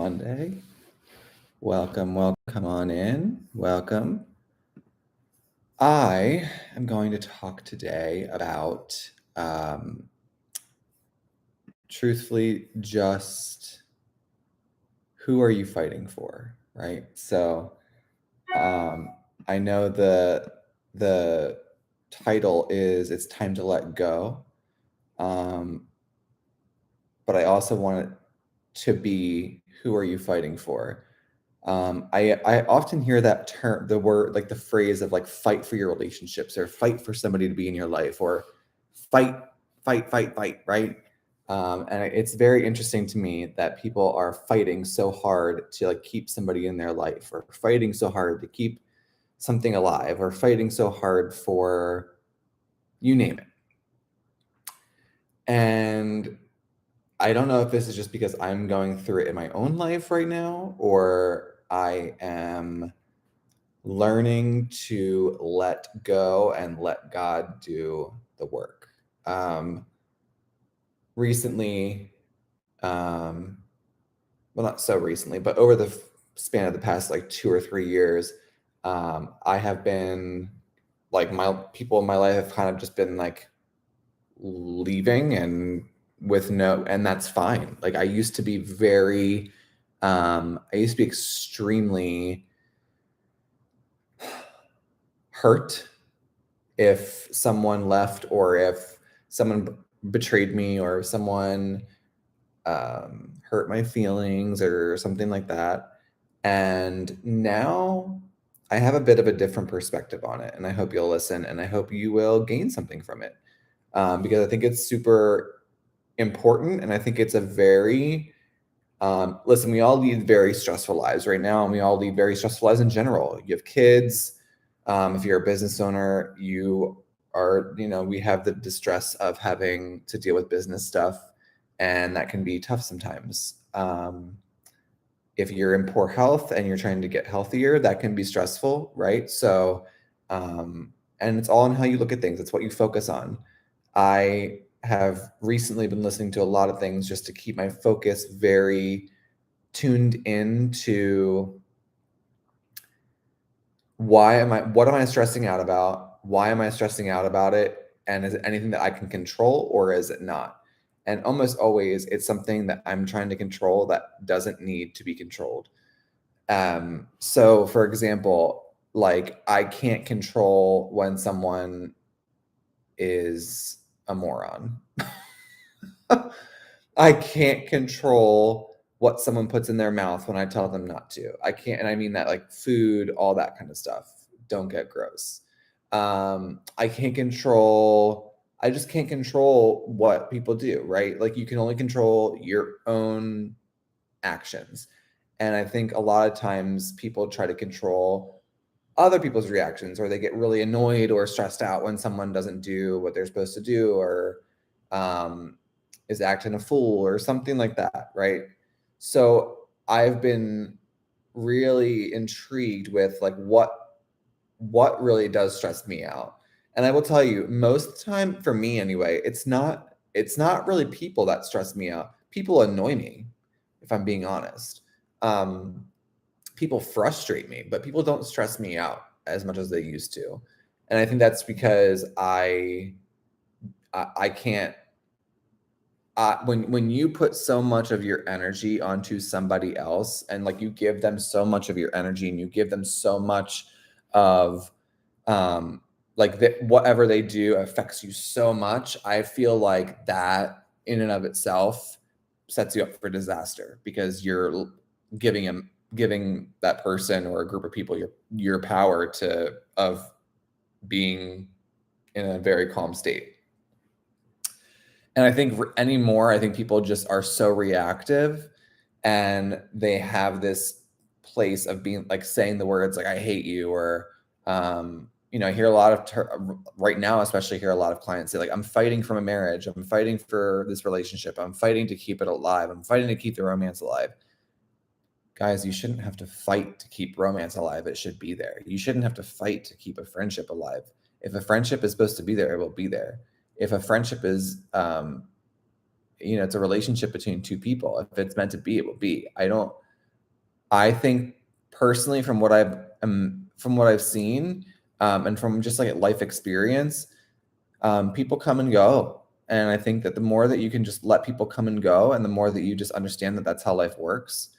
Monday. Welcome. Come on in. Welcome. I am going to talk today about, truthfully, just who are you fighting for, right? So, I know the title is "It's Time to Let Go," um, but I also want it to be "Who are you fighting for?" I often hear that term, the word, like the phrase of like fight for your relationships or fight for somebody to be in your life or fight, fight, right? And it's very interesting to me that people are fighting so hard to like keep somebody in their life or fighting so hard to keep something alive or fighting so hard for you name it. And I don't know if this is just because I'm going through it in my own life right now or I am learning to let go and let God do the work. Recently, well, not so recently, but over the span of the past like 2 or 3 years, I have been like my people in my life have kind of just been like leaving and and that's fine. Like I used to be I used to be extremely hurt if someone left or if someone betrayed me or if someone hurt my feelings or something like that. And now I have a bit of a different perspective on it. And I hope you'll listen and I hope you will gain something from it because I think it's super important. And I think it's a very, listen, we all lead very stressful lives right now. And we all lead very stressful lives in general. You have kids. If you're a business owner, we have the distress of having to deal with business stuff, and that can be tough sometimes. If you're in poor health and you're trying to get healthier, that can be stressful, right? So, and it's all in how you look at things. It's what you focus on. I have recently been listening to a lot of things just to keep my focus very tuned into what am I stressing out about? Why am I stressing out about it? And is it anything that I can control or is it not? And almost always it's something that I'm trying to control that doesn't need to be controlled. So for example, like I can't control when someone is a moron. I can't control what someone puts in their mouth when I tell them not to. I can't, and I mean that like food, all that kind of stuff. Don't get gross. I just can't control what people do, right? Like you can only control your own actions. And I think a lot of times people try to control other people's reactions or they get really annoyed or stressed out when someone doesn't do what they're supposed to do or is acting a fool or something like that, right? So I've been really intrigued with like what really does stress me out. And I will tell you, most of the time for me anyway, it's not really people that stress me out. People annoy me, if I'm being honest. People frustrate me, but people don't stress me out as much as they used to. And I think that's because I can't when you put so much of your energy onto somebody else and like you give them so much of your energy and you give them so much of like that whatever they do affects you so much, I feel like that in and of itself sets you up for disaster because you're giving that person or a group of people your power of being in a very calm state. And I think I think people just are so reactive and they have this place of being like saying the words like, I hate you, or, I hear a lot of right now, especially hear a lot of clients say like, I'm fighting from a marriage. I'm fighting for this relationship. I'm fighting to keep it alive. I'm fighting to keep the romance alive. Guys, you shouldn't have to fight to keep romance alive. It should be there. You shouldn't have to fight to keep a friendship alive. If a friendship is supposed to be there, it will be there. If a friendship is, it's a relationship between two people. If it's meant to be, it will be. I think personally, from what I've seen, and from just like life experience, people come and go. And I think that the more that you can just let people come and go, and the more that you just understand that that's how life works,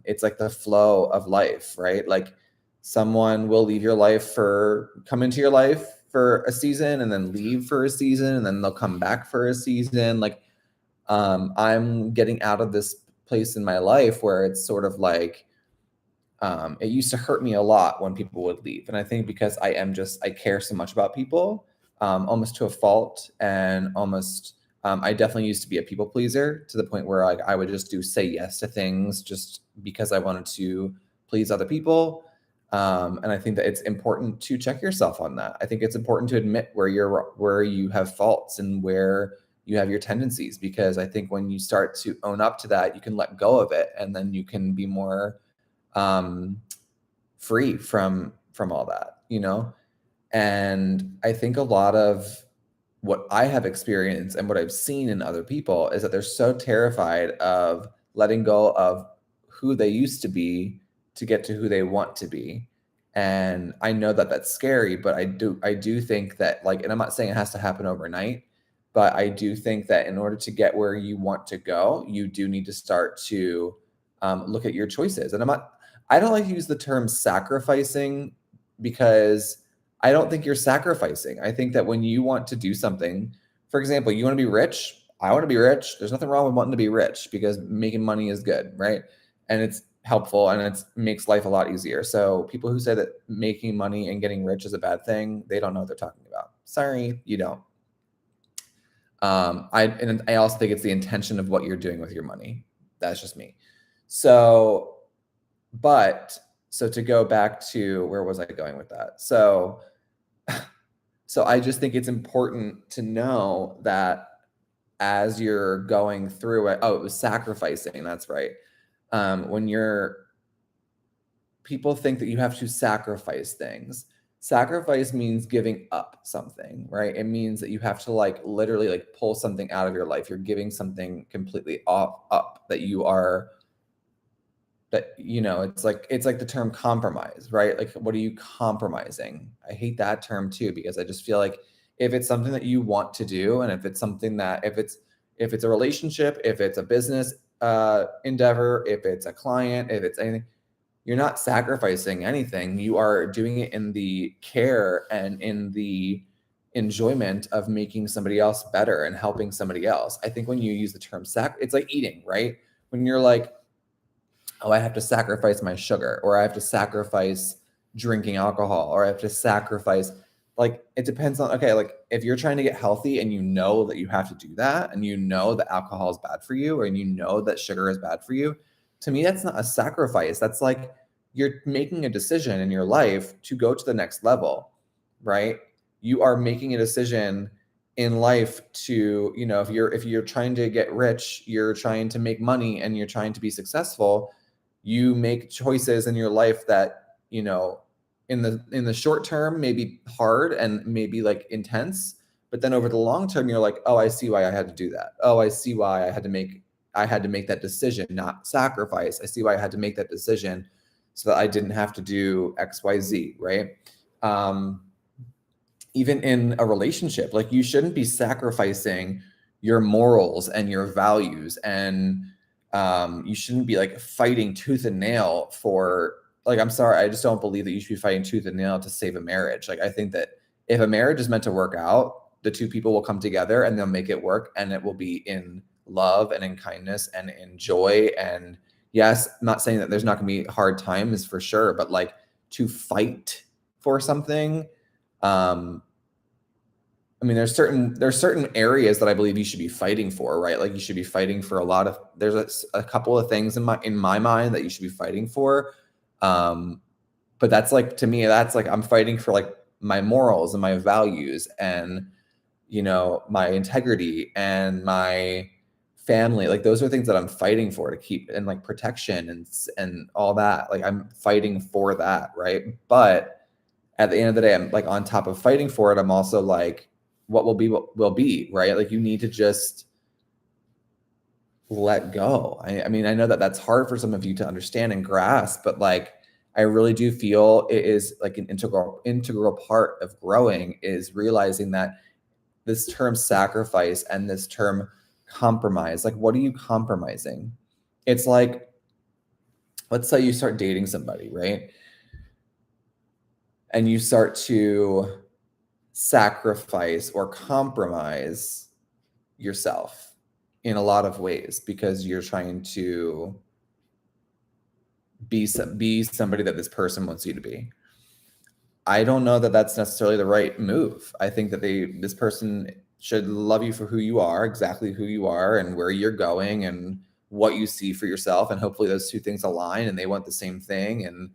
it's like the flow of life, right? Like someone will come into your life for a season and then leave for a season and then they'll come back for a season. Like, I'm getting out of this place in my life where it's sort of like, it used to hurt me a lot when people would leave. And I think because I care so much about people, almost to a fault, and almost, I definitely used to be a people pleaser to the point where I would just say yes to things just because I wanted to please other people. And I think that it's important to check yourself on that. I think it's important to admit where you have faults and where you have your tendencies, because I think when you start to own up to that, you can let go of it, and then you can be more free from all that, And I think a lot of what I have experienced and what I've seen in other people is that they're so terrified of letting go of who they used to be to get to who they want to be. And I know that that's scary, but I do think that, like, and I'm not saying it has to happen overnight, but I do think that in order to get where you want to go, you do need to start to look at your choices. And I don't like to use the term sacrificing, because I don't think you're sacrificing. I think that when you want to do something, for example, you want to be rich. I want to be rich. There's nothing wrong with wanting to be rich, because making money is good, right? And it's helpful, and it makes life a lot easier. So people who say that making money and getting rich is a bad thing, they don't know what they're talking about. Sorry, you don't. I also think it's the intention of what you're doing with your money. That's just me. So to go back to, where was I going with that? So I just think it's important to know that as you're going through it, it was sacrificing. That's right. People think that you have to sacrifice things. Sacrifice means giving up something, right? It means that you have to literally pull something out of your life. You're giving something completely up that you are, it's like the term compromise, right? Like, what are you compromising? I hate that term too, because I just feel like if it's something that you want to do, and if it's something that, if it's a relationship, if it's a business endeavor, if it's a client, if it's anything, you're not sacrificing anything. You are doing it in the care and in the enjoyment of making somebody else better and helping somebody else. I think when you use the term it's like eating, right? When you're like, oh, I have to sacrifice my sugar, or I have to sacrifice drinking alcohol, or I have to sacrifice, it depends on, okay, if you're trying to get healthy and you know that you have to do that, and you know that alcohol is bad for you, or you know that sugar is bad for you, to me, that's not a sacrifice. That's like you're making a decision in your life to go to the next level, right? You are making a decision in life to, if you're trying to get rich, you're trying to make money, and you're trying to be successful, you make choices in your life that, in the short term may be hard and maybe intense, but then over the long term, you're like, oh, I see why I had to do that. Oh, I see why I had to make that decision, not sacrifice. I see why I had to make that decision so that I didn't have to do X, Y, Z, right? Even in a relationship, you shouldn't be sacrificing your morals and your values, and you shouldn't be fighting tooth and nail for, I'm sorry, I just don't believe that you should be fighting tooth and nail to save a marriage. I think that if a marriage is meant to work out, the two people will come together and they'll make it work, and it will be in love and in kindness and in joy. And yes, I'm not saying that there's not going to be hard times, for sure, but to fight for something, there's certain areas that I believe you should be fighting for, right? You should be fighting for there's a couple of things in my mind that you should be fighting for. But that's to me, that's I'm fighting for my morals and my values, and my integrity and my family. Those are things that I'm fighting for to keep, and protection and all that. I'm fighting for that, right? But at the end of the day, I'm on top of fighting for it, I'm also what will be, right? You need to just let go. I mean, I know that that's hard for some of you to understand and grasp, but like, I really do feel it is like an integral part of growing, is realizing that this term sacrifice and this term compromise, like, what are you compromising? It's like, let's say you start dating somebody, right? And you start to sacrifice or compromise yourself in a lot of ways because you're trying to be somebody that this person wants you to be. I don't know that that's necessarily the right move. I think that this person should love you for who you are, exactly who you are, and where you're going and what you see for yourself. And hopefully those two things align and they want the same thing, and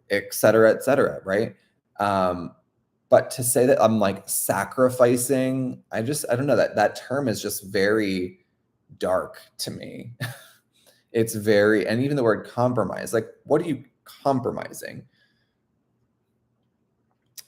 et cetera, right? But to say that I'm like sacrificing, I don't know, that term is just very dark to me. It's very, and even the word compromise, like, what are you compromising?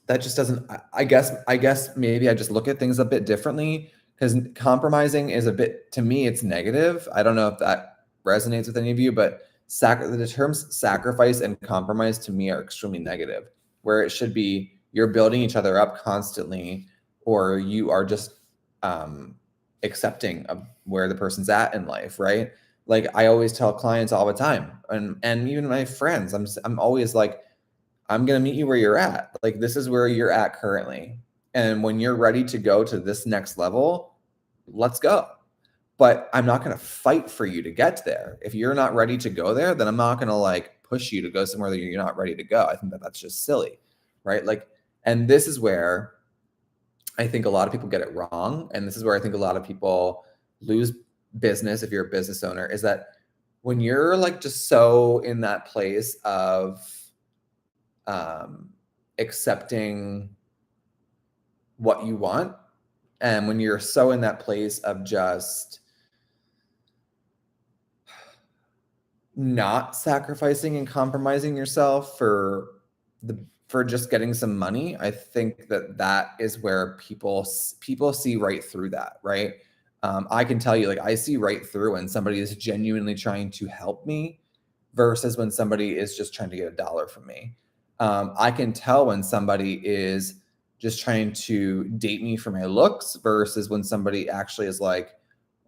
That just doesn't, I guess maybe I just look at things a bit differently, because compromising is a bit, to me, it's negative. I don't know if that resonates with any of you, but the terms sacrifice and compromise to me are extremely negative, where it should be you're building each other up constantly, or you are just accepting of where the person's at in life, right? Like, I always tell clients all the time, and even my friends, I'm always like, I'm going to meet you where you're at. Like, this is where you're at currently. And when you're ready to go to this next level, let's go. But I'm not going to fight for you to get there. If you're not ready to go there, then I'm not going to like push you to go somewhere that you're not ready to go. I think that that's just silly, right? Like, and this is where I think a lot of people get it wrong. And this is where I think a lot of people lose business, if you're a business owner, is that when you're like just so in that place of accepting what you want, and when you're so in that place of just not sacrificing and compromising yourself for just getting some money, I think that is where people see right through that, right? I can tell you, like, I see right through when somebody is genuinely trying to help me versus when somebody is just trying to get $1 from me. I can tell when somebody is just trying to date me for my looks versus when somebody actually is like,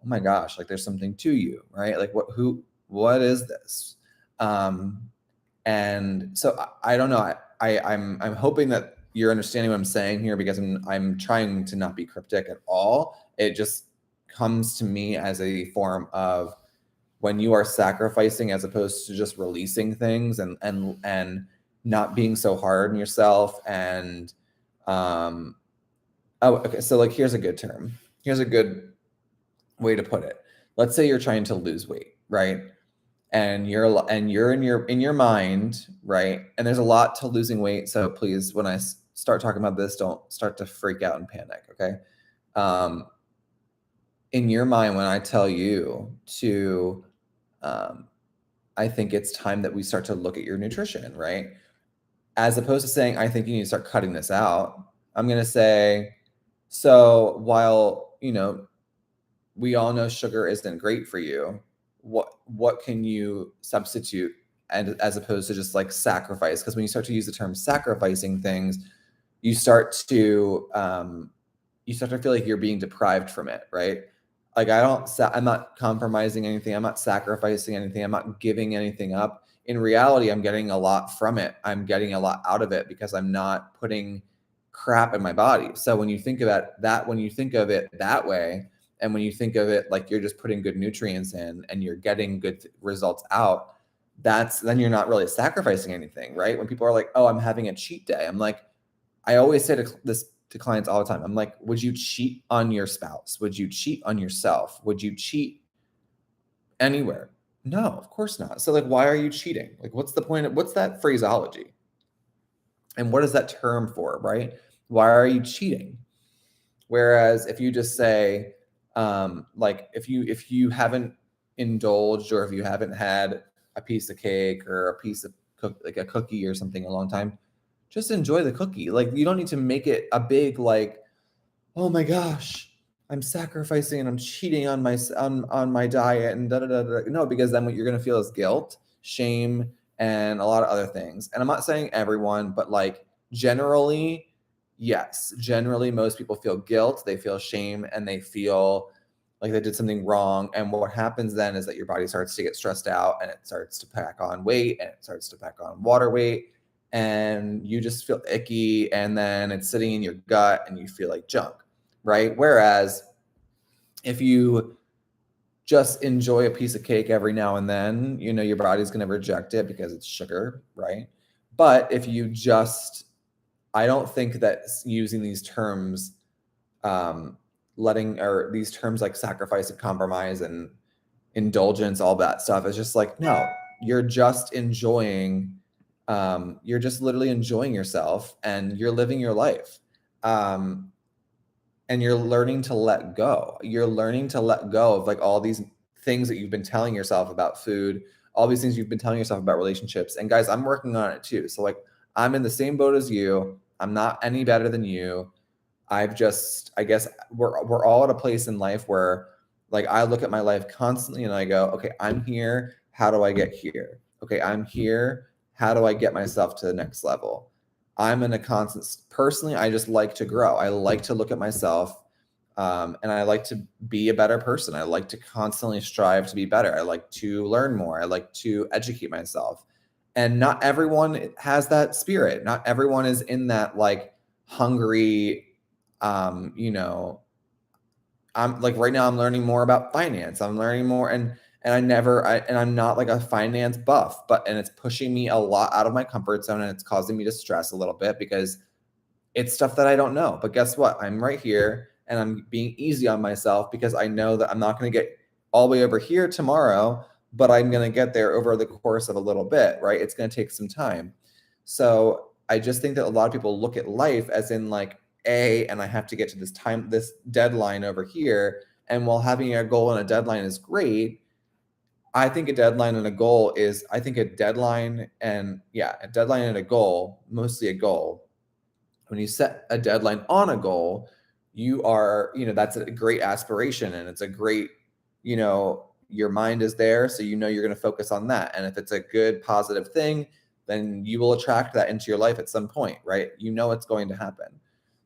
oh my gosh, like, there's something to you, right? Like, what is this? And so I don't know. I'm hoping that you're understanding what I'm saying here, because I'm trying to not be cryptic at all. It just comes to me as a form of when you are sacrificing as opposed to just releasing things, and not being so hard on yourself. And okay, so like, here's a good term. Here's a good way to put it. Let's say you're trying to lose weight, right? And you're in your mind, right? And there's a lot to losing weight. So please, when I start talking about this, don't start to freak out and panic, okay? In your mind, when I tell you to, I think it's time that we start to look at your nutrition, right? As opposed to saying, I think you need to start cutting this out, I'm going to say, so while, we all know sugar isn't great for you, what can you substitute, and as opposed to just like sacrifice? Because when you start to use the term sacrificing things, you start to feel like you're being deprived from it, right? Like, I'm not compromising anything. I'm not sacrificing anything. I'm not giving anything up. In reality, I'm getting a lot from it. I'm getting a lot out of it because I'm not putting crap in my body. So when you think of it that way, and when you think of it like you're just putting good nutrients in and you're getting good results out, then you're not really sacrificing anything, right? When people are like, oh, I'm having a cheat day, I'm like, I always say to clients all the time, I'm like, would you cheat on your spouse? Would you cheat on yourself? Would you cheat anywhere? No, of course not. So like, why are you cheating? Like, what's the point what's that phraseology? And what is that term for, right? Why are you cheating? Whereas if you just say, like, if you haven't indulged, or if you haven't had a piece of cake or a piece of like a cookie or something a long time, just enjoy the cookie. Like, you don't need to make it a big, like, oh my gosh, I'm sacrificing and I'm cheating on my diet and da da da da. No, because then what you're gonna feel is guilt, shame, and a lot of other things. And I'm not saying everyone, but like generally, yes, generally most people feel guilt, they feel shame, and they feel like they did something wrong. And what happens then is that your body starts to get stressed out and it starts to pack on weight and it starts to pack on water weight. And you just feel icky, and then it's sitting in your gut and you feel like junk, right? Whereas if you just enjoy a piece of cake every now and then, you know, your body's going to reject it because it's sugar, right? But if you just, I don't think that using these terms, these terms like sacrifice and compromise and indulgence, all that stuff is just like, no, you're just enjoying, you're just literally enjoying yourself and you're living your life. And you're learning to let go. You're learning to let go of like all these things that you've been telling yourself about food, all these things you've been telling yourself about relationships. And guys, I'm working on it too. So like I'm in the same boat as you. I'm not any better than you. I guess we're all at a place in life where like I look at my life constantly and I go, okay, I'm here. How do I get here? Okay, I'm here. How do I get myself to the next level? I'm in a constant, personally, I just like to grow. I like to look at myself, and I like to be a better person. I like to constantly strive to be better. I like to learn more. I like to educate myself. And not everyone has that spirit. Not everyone is in that like hungry, you know, I'm like right now I'm learning more about finance. I'm learning more, and I'm not like a finance buff, but and it's pushing me a lot out of my comfort zone and it's causing me to stress a little bit because it's stuff that I don't know. But guess what? I'm right here and I'm being easy on myself because I know that I'm not going to get all the way over here tomorrow, but I'm going to get there over the course of a little bit, right? It's going to take some time. So I just think that a lot of people look at life as in like, and I have to get to this deadline over here. And while having a goal and a deadline is great, I think a deadline and a goal is, I think a deadline and a goal, mostly a goal. When you set a deadline on a goal, that's a great aspiration and it's a great, your mind is there. So, you're going to focus on that. And if it's a good, positive thing, then you will attract that into your life at some point, right? You know it's going to happen.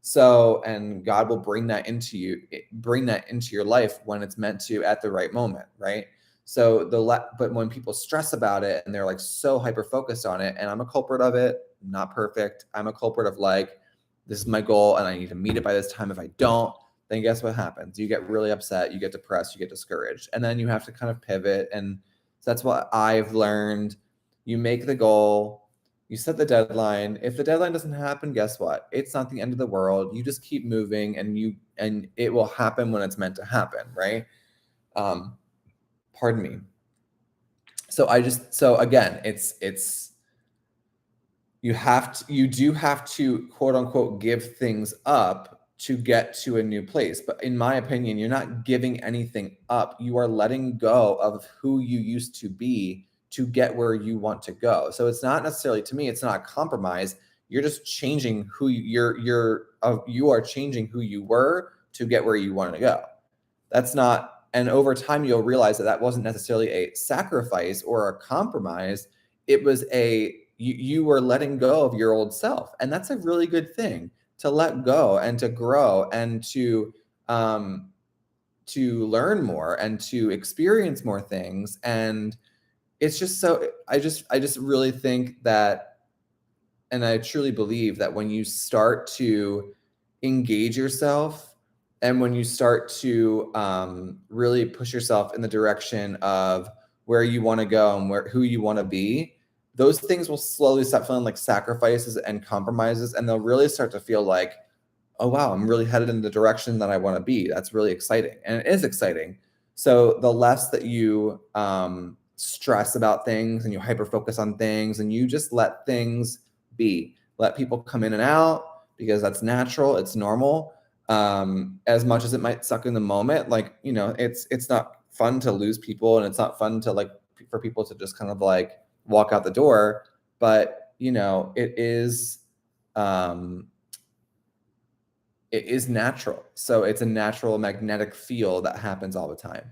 So, and God will bring that into your life when it's meant to at the right moment, right? So but when people stress about it and they're like so hyper focused on it, and I'm a culprit of it, not perfect. I'm a culprit of like, this is my goal and I need to meet it by this time. If I don't, then guess what happens? You get really upset, you get depressed, you get discouraged, and then you have to kind of pivot. And so that's what I've learned. You make the goal, you set the deadline. If the deadline doesn't happen, guess what? It's not the end of the world. You just keep moving and it will happen when it's meant to happen, right? Pardon me. So again, you do have to quote unquote give things up to get to a new place. But in my opinion, you're not giving anything up. You are letting go of who you used to be to get where you want to go. So it's not necessarily, to me, it's not a compromise. You're just changing who you are changing who you were to get where you want to go. That's not, and over time, you'll realize that wasn't necessarily a sacrifice or a compromise. It was you were letting go of your old self. And that's a really good thing, to let go and to grow and to learn more and to experience more things. And it's just so, I just really think that, and I truly believe that when you start to engage yourself and when you start to really push yourself in the direction of where you want to go and who you want to be, those things will slowly stop feeling like sacrifices and compromises, and they'll really start to feel like, oh wow, I'm really headed in the direction that I want to be. That's really exciting, and it is exciting. So the less that you stress about things and you hyper focus on things and you just let things be, let people come in and out because that's natural, it's normal. As much as it might suck in the moment, like, it's not fun to lose people, and it's not fun to like for people to just kind of like walk out the door, but it is it is natural. So it's a natural magnetic field that happens all the time.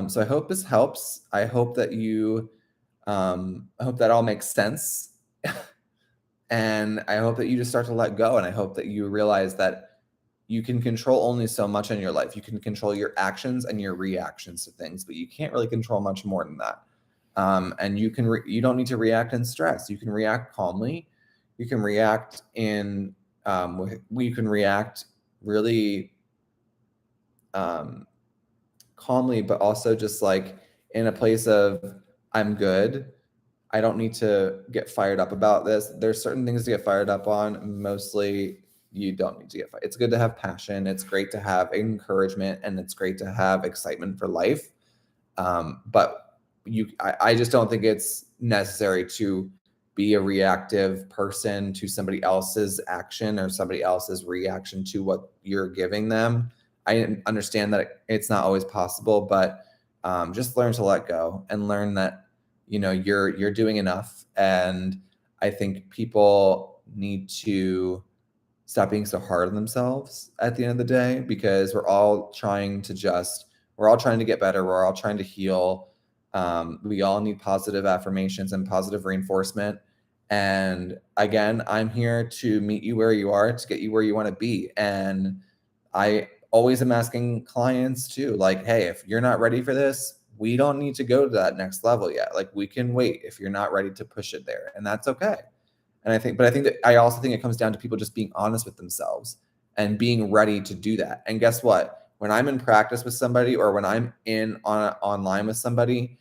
So I hope this helps. I hope that I hope that all makes sense. And I hope that you just start to let go. And I hope that you realize that you can control only so much in your life. You can control your actions and your reactions to things, but you can't really control much more than that. And you don't need to react in stress. You can react calmly. You can react you can react really calmly, but also just like in a place of, I'm good. I don't need to get fired up about this. There's certain things to get fired up on. Mostly, you don't need to get fired. It's good to have passion. It's great to have encouragement, and it's great to have excitement for life. But I just don't think it's necessary to be a reactive person to somebody else's action or somebody else's reaction to what you're giving them. I understand that it's not always possible, but just learn to let go and learn that you're doing enough. And I think people need to stop being so hard on themselves at the end of the day, because we're all trying to get better. We're all trying to heal. We all need positive affirmations and positive reinforcement. And again, I'm here to meet you where you are, to get you where you want to be. And I always am asking clients too, like, hey, if you're not ready for this, we don't need to go to that next level yet. Like, we can wait if you're not ready to push it there, and that's okay. And I also think it comes down to people just being honest with themselves and being ready to do that. And guess what? When I'm in practice with somebody, or when I'm online with somebody,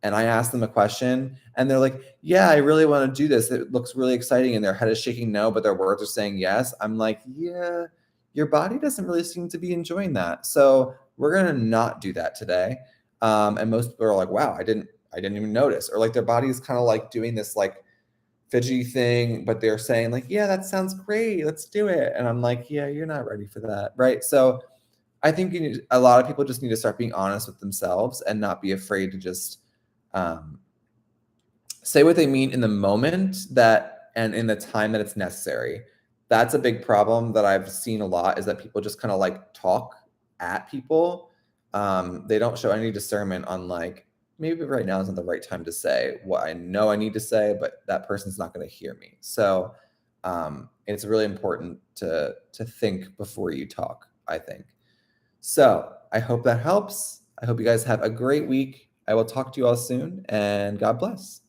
and I ask them a question and they're like, yeah, I really want to do this. It looks really exciting. And their head is shaking no, but their words are saying yes. I'm like, yeah, your body doesn't really seem to be enjoying that. So we're going to not do that today. And most people are like, wow, I didn't even notice. Or like their body is kind of like doing this like fidgety thing, but they're saying like, yeah, that sounds great. Let's do it. And I'm like, yeah, you're not ready for that. Right. So I think a lot of people just need to start being honest with themselves and not be afraid to just say what they mean in the moment and in the time that it's necessary. That's a big problem that I've seen a lot, is that people just kind of like talk at people. They don't show any discernment on like, maybe right now isn't the right time to say what I know I need to say, but that person's not going to hear me. So it's really important to think before you talk, I think. So I hope that helps. I hope you guys have a great week. I will talk to you all soon, and God bless.